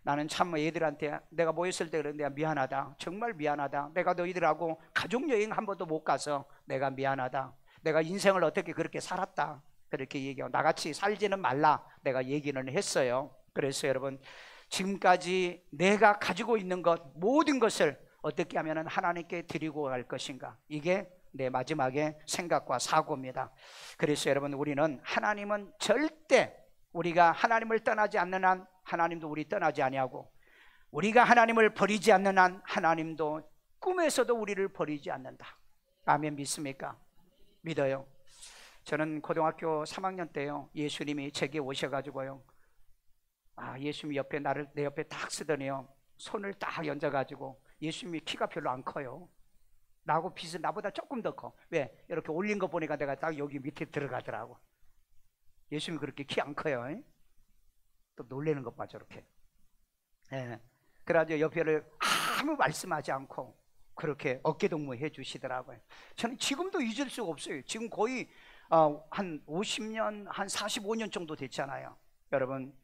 나는 참 애들한테 내가 모였을 때 그런데 미안하다, 정말 미안하다. 내가 너희들하고 가족여행 한 번도 못 가서 내가 미안하다. 내가 인생을 어떻게 그렇게 살았다, 그렇게 얘기하고, 나같이 살지는 말라 내가 얘기는 했어요. 그래서 여러분, 지금까지 내가 가지고 있는 것 모든 것을 어떻게 하면 하나님께 드리고 갈 것인가, 이게 내 마지막의 생각과 사고입니다. 그래서 여러분, 우리는 하나님은 절대 우리가 하나님을 떠나지 않는 한 하나님도 우리 떠나지 아니하고, 우리가 하나님을 버리지 않는 한 하나님도 꿈에서도 우리를 버리지 않는다. 아멘 믿습니까? 믿어요. 저는 고등학교 3학년 때요, 예수님이 제게 오셔가지고요, 예수님이 내 옆에 딱 쓰더니요, 손을 딱 얹어가지고, 예수님이 키가 별로 안 커요. 나하고 비슷, 나보다 조금 더 커. 왜? 이렇게 올린 거 보니까 내가 딱 여기 밑에 들어가더라고. 예수님이 그렇게 키 안 커요. 또 놀래는 것 봐, 저렇게. 그래가지고 옆에를 아무 말씀하지 않고 그렇게 어깨동무 해주시더라고요. 저는 지금도 잊을 수가 없어요. 지금 거의 한 50년, 한 45년 정도 됐잖아요. 여러분,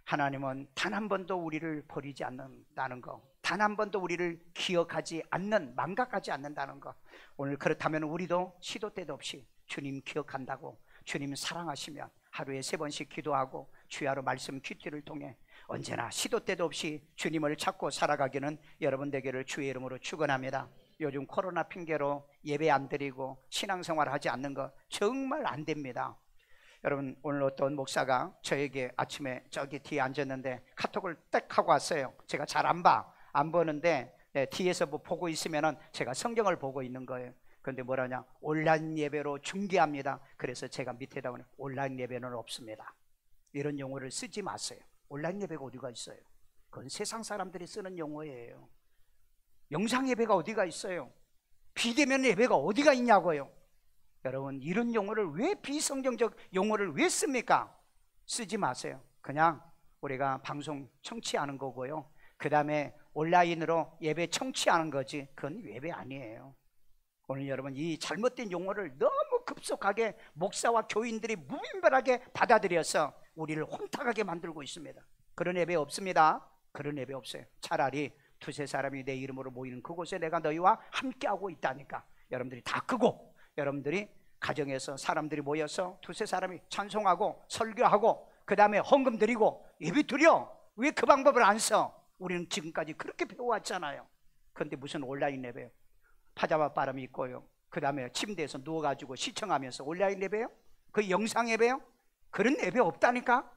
하나님은 단 한 번도 우리를 버리지 않는다는 거, 단 한 번도 우리를 기억하지 않는, 망각하지 않는다는 거. 오늘 그렇다면 우리도 시도 때도 없이 주님 기억한다고, 주님 사랑하시면 하루에 3번씩 기도하고 주야로 말씀 큐티를 통해 언제나 시도 때도 없이 주님을 찾고 살아가기는 여러분 되기를 주의 이름으로 축원합니다. 요즘 코로나 핑계로 예배 안 드리고 신앙생활 하지 않는 거 정말 안 됩니다. 여러분, 오늘 어떤 목사가 저에게 아침에 저기 뒤에 앉았는데 카톡을 딱 하고 왔어요. 제가 잘 안 보는데 뒤에서 뭐 보고 있으면은 제가 성경을 보고 있는 거예요. 그런데 뭐라냐, 온라인 예배로 중계합니다. 그래서 제가 밑에다 보니 온라인 예배는 없습니다. 이런 용어를 쓰지 마세요. 온라인 예배가 어디가 있어요? 그건 세상 사람들이 쓰는 용어예요. 영상 예배가 어디가 있어요? 비대면 예배가 어디가 있냐고요. 여러분, 이런 용어를 왜, 비성경적 용어를 왜 씁니까? 쓰지 마세요. 그냥 우리가 방송 청취하는 거고요, 그 다음에 온라인으로 예배 청취하는 거지, 그건 예배 아니에요. 오늘 여러분, 이 잘못된 용어를 너무 급속하게 목사와 교인들이 무분별하게 받아들여서 우리를 혼탁하게 만들고 있습니다. 그런 예배 없습니다. 그런 예배 없어요. 차라리 두세 사람이 내 이름으로 모이는 그곳에 내가 너희와 함께하고 있다니까. 여러분들이 다 크고, 여러분들이 가정에서 사람들이 모여서 두세 사람이 찬송하고 설교하고 그 다음에 헌금 드리고 예배 드려. 왜 그 방법을 안 써? 우리는 지금까지 그렇게 배워왔잖아요. 그런데 무슨 온라인 예배요? 파자마 바람이 있고요, 그 다음에 침대에서 누워가지고 시청하면서 온라인 예배요? 그 영상 예배요? 그런 예배 없다니까.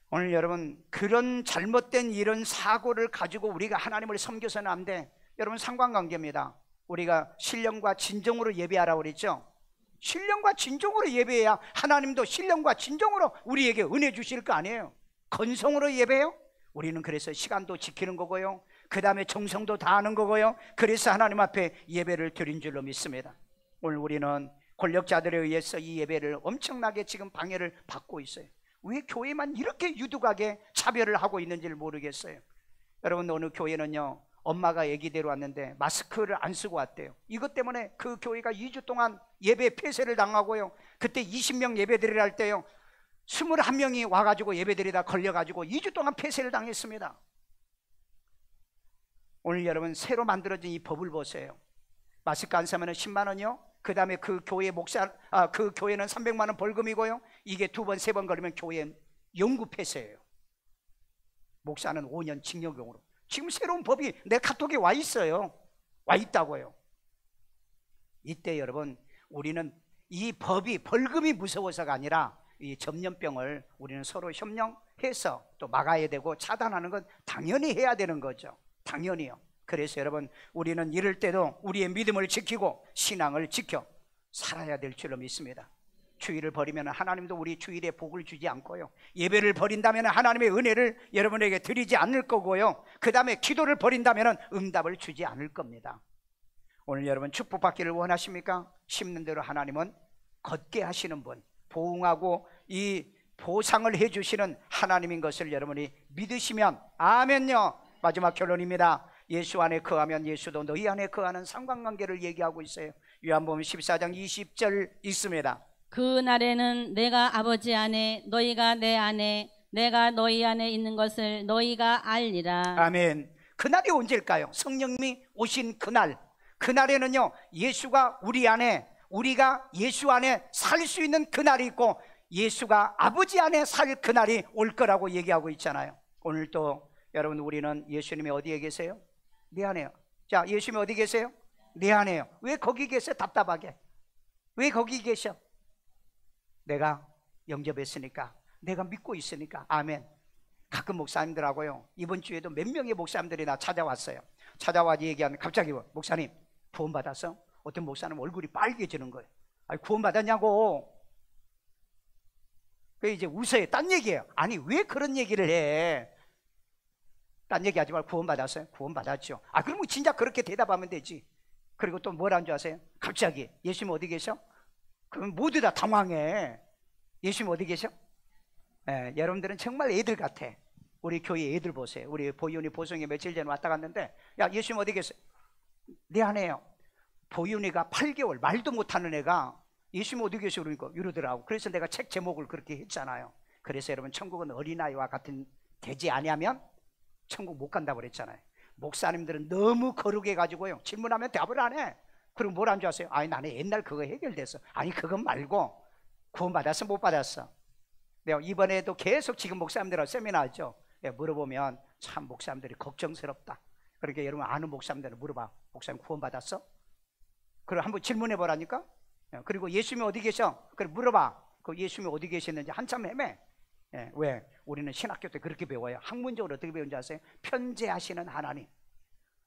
오늘 여러분, 그런 잘못된 이런 사고를 가지고 우리가 하나님을 섬겨서는 안 돼. 여러분, 상관관계입니다. 우리가 신령과 진정으로 예배하라고 그랬죠. 신령과 진정으로 예배해야 하나님도 신령과 진정으로 우리에게 은혜 주실 거 아니에요. 건성으로 예배해요? 우리는 그래서 시간도 지키는 거고요, 그 다음에 정성도 다하는 거고요, 그래서 하나님 앞에 예배를 드린 줄로 믿습니다. 오늘 우리는 권력자들에 의해서 이 예배를 엄청나게 지금 방해를 받고 있어요. 왜 교회만 이렇게 유독하게 차별을 하고 있는지를 모르겠어요. 여러분, 어느 교회는요, 엄마가 아기 데려왔는데 마스크를 안 쓰고 왔대요. 이것 때문에 그 교회가 2주 동안 예배 폐쇄를 당하고요, 그때 20명 예배 드리라 할 때요, 21명이 와가지고 예배 드리다 걸려가지고 2주 동안 폐쇄를 당했습니다. 오늘 여러분, 새로 만들어진 이 법을 보세요. 마스크 안 쓰면 10만 원이요, 그 다음에 그 교회 그 교회는 300만 원 벌금이고요, 이게 2번 3번 걸리면 교회 영구 폐쇄예요. 목사는 5년 징역형으로. 지금 새로운 법이 내 카톡에 와 있어요. 와 있다고요. 이때 여러분, 우리는 이 법이, 벌금이 무서워서가 아니라 이 전염병을 우리는 서로 협력해서 또 막아야 되고 차단하는 건 당연히 해야 되는 거죠. 당연히요. 그래서 여러분, 우리는 이럴 때도 우리의 믿음을 지키고 신앙을 지켜 살아야 될 줄로 믿습니다. 주일을 버리면 하나님도 우리 주일에 복을 주지 않고요, 예배를 버린다면 하나님의 은혜를 여러분에게 드리지 않을 거고요, 그 다음에 기도를 버린다면 응답을 주지 않을 겁니다. 오늘 여러분, 축복받기를 원하십니까? 심는 대로 하나님은 걷게 하시는 분, 보응하고 이 보상을 해주시는 하나님인 것을 여러분이 믿으시면, 아멘요. 마지막 결론입니다. 예수 안에 거하면 예수도 너희 안에 거하는 상관관계를 얘기하고 있어요. 요한복음 14장 20절 있습니다. 그 날에는 내가 아버지 안에, 너희가 내 안에, 내가 너희 안에 있는 것을 너희가 알리라. 아멘. 그날이 언제일까요? 성령님이 오신 그날. 그날에는요, 예수가 우리 안에, 우리가 예수 안에 살 수 있는 그날이 있고, 예수가 아버지 안에 살 그날이 올 거라고 얘기하고 있잖아요. 오늘 또 여러분, 우리는 예수님이 어디에 계세요? 내 안에요. 자, 예수님이 어디 계세요? 내 안에요. 왜 거기 계세요? 답답하게. 왜 거기 계셔? 내가 영접했으니까, 내가 믿고 있으니까. 아멘. 가끔 목사님들하고요, 이번 주에도 몇 명의 목사님들이 나 찾아왔어요. 찾아와 얘기하면 갑자기 목사님 구원 받았어? 어떤 목사님 얼굴이 빨개지는 거예요. 아니, 구원 받았냐고. 그 이제 웃어요. 딴 얘기예요. 아니, 왜 그런 얘기를 해? 딴 얘기 하지 말고 구원 받았어요? 구원 받았죠. 아, 그러면 진짜 그렇게 대답하면 되지. 그리고 또 뭐라는 줄 아세요? 갑자기 예수님 어디 계셔? 그럼 모두 다 당황해. 예수님 어디 계셔? 여러분들은 정말 애들 같아. 우리 교회 애들 보세요. 우리 보윤이 보성이 며칠 전에 왔다 갔는데, 야, 예수님 어디 계세요? 내 아내요. 보윤이가 8개월 말도 못하는 애가 예수님 어디 계세요? 그러니까 이러더라고. 그래서 내가 책 제목을 그렇게 했잖아요. 그래서 여러분, 천국은 어린아이와 같은 되지 아니하면 천국 못 간다고 그랬잖아요. 목사님들은 너무 거룩해 가지고요, 질문하면 대답을 안 해. 그럼 뭘 한 줄 아세요? 아니, 나는 옛날 그거 해결됐어. 아니, 그건 말고 구원받았어 못 받았어? 내가 이번에도 계속 지금 목사님들하고 세미나 하죠. 물어보면 참 목사님들이 걱정스럽다. 그러니까 여러분, 아는 목사님들은 물어봐. 목사님 구원받았어? 그럼 한번 질문해 보라니까. 그리고 예수님이 어디 계셔? 그럼 물어봐. 그 예수님이 어디 계시는지 한참 헤매. 왜? 우리는 신학교 때 그렇게 배워요. 학문적으로 어떻게 배운지 아세요? 편재하시는 하나님,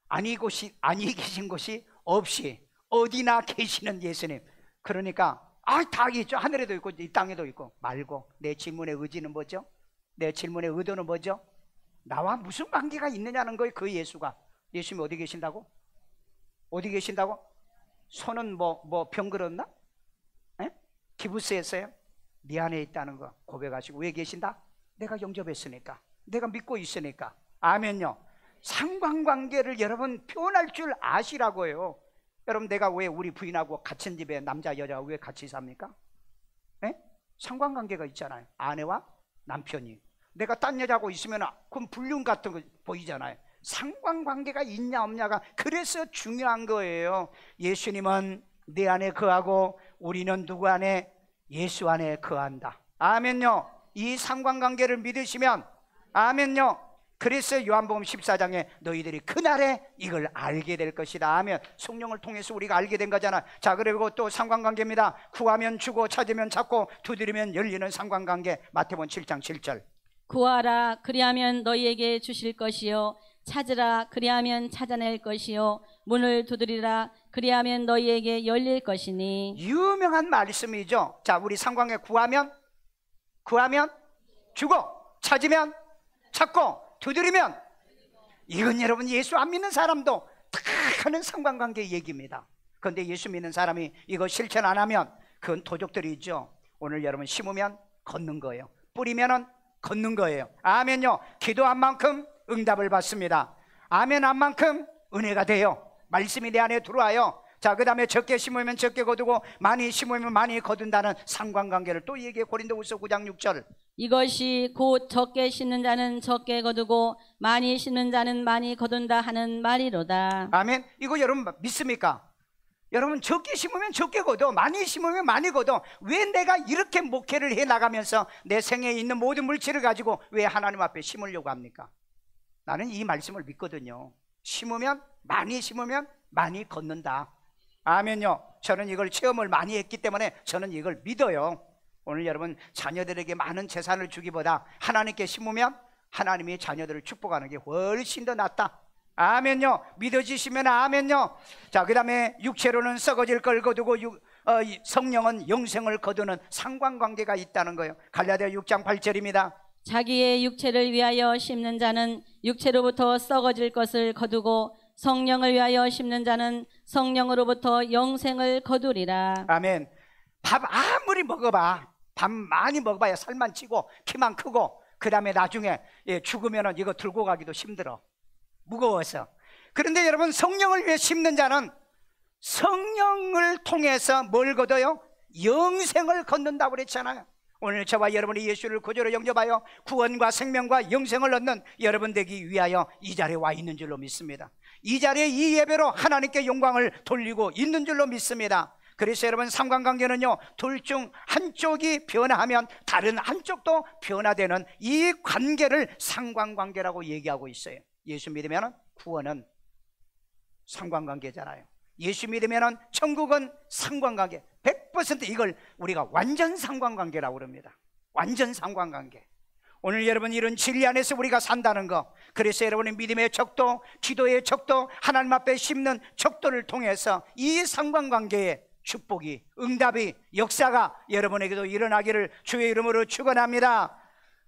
아니 계신 곳이 없이 어디나 계시는 예수님. 그러니까 다 있죠. 하늘에도 있고 이 땅에도 있고. 말고 내 질문의 의지는 뭐죠? 내 질문의 의도는 뭐죠? 나와 무슨 관계가 있느냐는 거예요. 그 예수가. 예수님이 어디 계신다고? 어디 계신다고? 손은 뭐 병 걸었나? 기부스했어요? 네 안에 있다는 거 고백하시고. 왜 계신다? 내가 영접했으니까, 내가 믿고 있으니까. 아멘요. 상관관계를 여러분 표현할 줄 아시라고요. 여러분, 내가 왜 우리 부인하고 같은 집에 남자 여자가 왜 같이 삽니까? 상관관계가 있잖아요. 아내와 남편이. 내가 딴 여자하고 있으면 그건 불륜 같은 거 보이잖아요. 상관관계가 있냐 없냐가 그래서 중요한 거예요. 예수님은 내 안에 거하고 우리는 누구 안에? 예수 안에 거한다. 아멘요. 이 상관관계를 믿으시면, 아멘요. 그래서 요한복음 14장에 너희들이 그날에 이걸 알게 될 것이다. 아멘. 성령을 통해서 우리가 알게 된 거잖아. 자, 그리고 또 상관관계입니다. 구하면 주고, 찾으면 찾고, 두드리면 열리는 상관관계. 마태복음 7장 7절. 구하라 그리하면 너희에게 주실 것이요, 찾으라 그리하면 찾아낼 것이요, 문을 두드리라 그리하면 너희에게 열릴 것이니. 유명한 말씀이죠. 자, 우리 상관관계 구하면 주고, 찾으면 찾고, 두드리면. 이건 여러분 예수 안 믿는 사람도 다 하는 상관관계 얘기입니다. 그런데 예수 믿는 사람이 이거 실천 안 하면 그건 도적들이 있죠. 오늘 여러분 심으면 걷는 거예요. 뿌리면은 걷는 거예요. 아멘요. 기도한 만큼 응답을 받습니다. 아멘 한 만큼 은혜가 돼요. 말씀이 내 안에 들어와요. 자, 그 다음에 적게 심으면 적게 거두고 많이 심으면 많이 거둔다는 상관관계를 또 얘기해. 고린도후서 9장 6절. 이것이 곧 적게 심는 자는 적게 거두고 많이 심는 자는 많이 거둔다 하는 말이로다. 아멘. 이거 여러분 믿습니까? 여러분, 적게 심으면 적게 거둬, 많이 심으면 많이 거둬. 왜 내가 이렇게 목회를 해 나가면서 내 생에 있는 모든 물질을 가지고 왜 하나님 앞에 심으려고 합니까? 나는 이 말씀을 믿거든요. 많이 심으면 많이 걷는다. 아멘요. 저는 이걸 체험을 많이 했기 때문에 저는 이걸 믿어요. 오늘 여러분, 자녀들에게 많은 재산을 주기보다 하나님께 심으면 하나님이 자녀들을 축복하는 게 훨씬 더 낫다. 아멘요. 믿어지시면 아멘요. 자, 그 다음에 육체로는 썩어질 걸 거두고 성령은 영생을 거두는 상관관계가 있다는 거예요. 갈라디아 6장 8절입니다. 자기의 육체를 위하여 심는 자는 육체로부터 썩어질 것을 거두고 성령을 위하여 심는 자는 성령으로부터 영생을 거두리라. 아멘. 밥 아무리 먹어봐, 밥 많이 먹어봐야 살만 찌고 키만 크고, 그 다음에 나중에 죽으면 이거 들고 가기도 힘들어, 무거워서. 그런데 여러분, 성령을 위해 심는 자는 성령을 통해서 뭘 거둬요? 영생을 걷는다고 그랬잖아요. 오늘 저와 여러분이 예수를 구주로 영접하여 구원과 생명과 영생을 얻는 여러분 되기 위하여 이 자리에 와 있는 줄로 믿습니다. 이 자리에 이 예배로 하나님께 영광을 돌리고 있는 줄로 믿습니다. 그래서 여러분, 상관관계는요, 둘 중 한쪽이 변화하면 다른 한쪽도 변화되는 이 관계를 상관관계라고 얘기하고 있어요. 예수 믿으면 구원은 상관관계잖아요. 예수 믿으면 천국은 상관관계. 100% 이걸 우리가 완전 상관관계라고 그럽니다. 완전 상관관계. 오늘 여러분, 이런 진리 안에서 우리가 산다는 거. 그래서 여러분의 믿음의 척도, 기도의 척도, 하나님 앞에 심는 척도를 통해서 이 상관관계에 축복이, 응답이, 역사가 여러분에게도 일어나기를 주의 이름으로 축원합니다.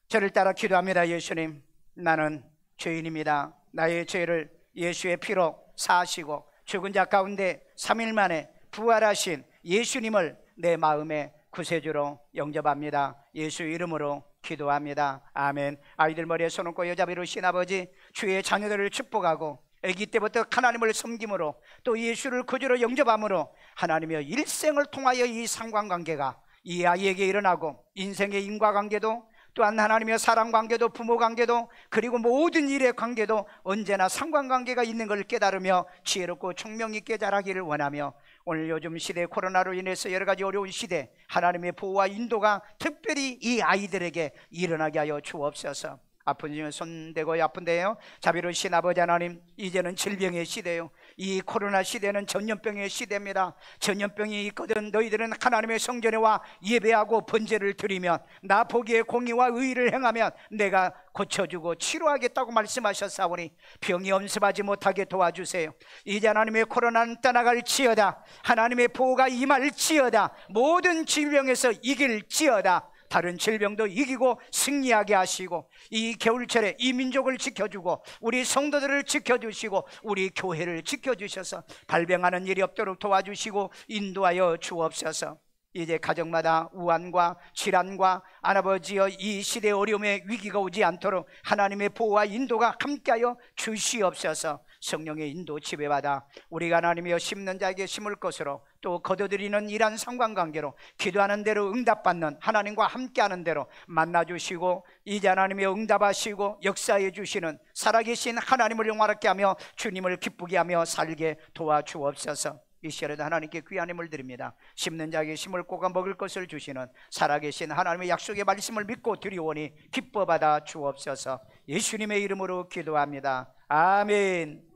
저를 따라 기도합니다. 예수님, 나는 죄인입니다. 나의 죄를 예수의 피로 사하시고 죽은 자 가운데 3일 만에 부활하신 예수님을 내 마음의 구세주로 영접합니다. 예수 이름으로 기도합니다. 아멘. 아이들 머리에 손 얹고 여자 비로신 아버지, 주의 자녀들을 축복하고 아기 때부터 하나님을 섬김으로 또 예수를 구주로 영접함으로 하나님의 일생을 통하여 이 상관관계가 이 아이에게 일어나고 인생의 인과관계도 또한 하나님의 사랑관계도 부모관계도 그리고 모든 일의 관계도 언제나 상관관계가 있는 걸 깨달으며 지혜롭고 총명 있게 자라기를 원하며 오늘 요즘 시대 코로나로 인해서 여러 가지 어려운 시대 하나님의 보호와 인도가 특별히 이 아이들에게 일어나게 하여 주옵소서. 아픈 중에 손대고 아픈데요, 자비로우신 아버지 하나님, 이제는 질병의 시대요, 이 코로나 시대는 전염병의 시대입니다. 전염병이 있거든 너희들은 하나님의 성전에 와 예배하고 번제를 드리면 나 보기에 공의와 의를 행하면 내가 고쳐주고 치료하겠다고 말씀하셨사오니 병이 엄습하지 못하게 도와주세요. 이제 하나님의 코로나는 떠나갈지어다. 하나님의 보호가 임할지어다. 모든 질병에서 이길지어다. 다른 질병도 이기고 승리하게 하시고 이 겨울철에 이 민족을 지켜주고 우리 성도들을 지켜주시고 우리 교회를 지켜주셔서 발병하는 일이 없도록 도와주시고 인도하여 주옵소서. 이제 가정마다 우환과 질환과 아버지여 이 시대의 어려움의 위기가 오지 않도록 하나님의 보호와 인도가 함께하여 주시옵소서. 성령의 인도 지배받아 우리가 하나님이여 심는 자에게 심을 것으로 또 거둬들이는 이러한 상관관계로 기도하는 대로 응답받는 하나님과 함께하는 대로 만나주시고 이제 하나님의 응답하시고 역사해 주시는 살아계신 하나님을 영화롭게 하며 주님을 기쁘게 하며 살게 도와주옵소서. 이 시절에도 하나님께 귀한 힘을 드립니다. 심는 자에게 심을 꼬가 먹을 것을 주시는 살아계신 하나님의 약속의 말씀을 믿고 드리오니 기뻐 받아 주옵소서. 예수님의 이름으로 기도합니다. 아멘.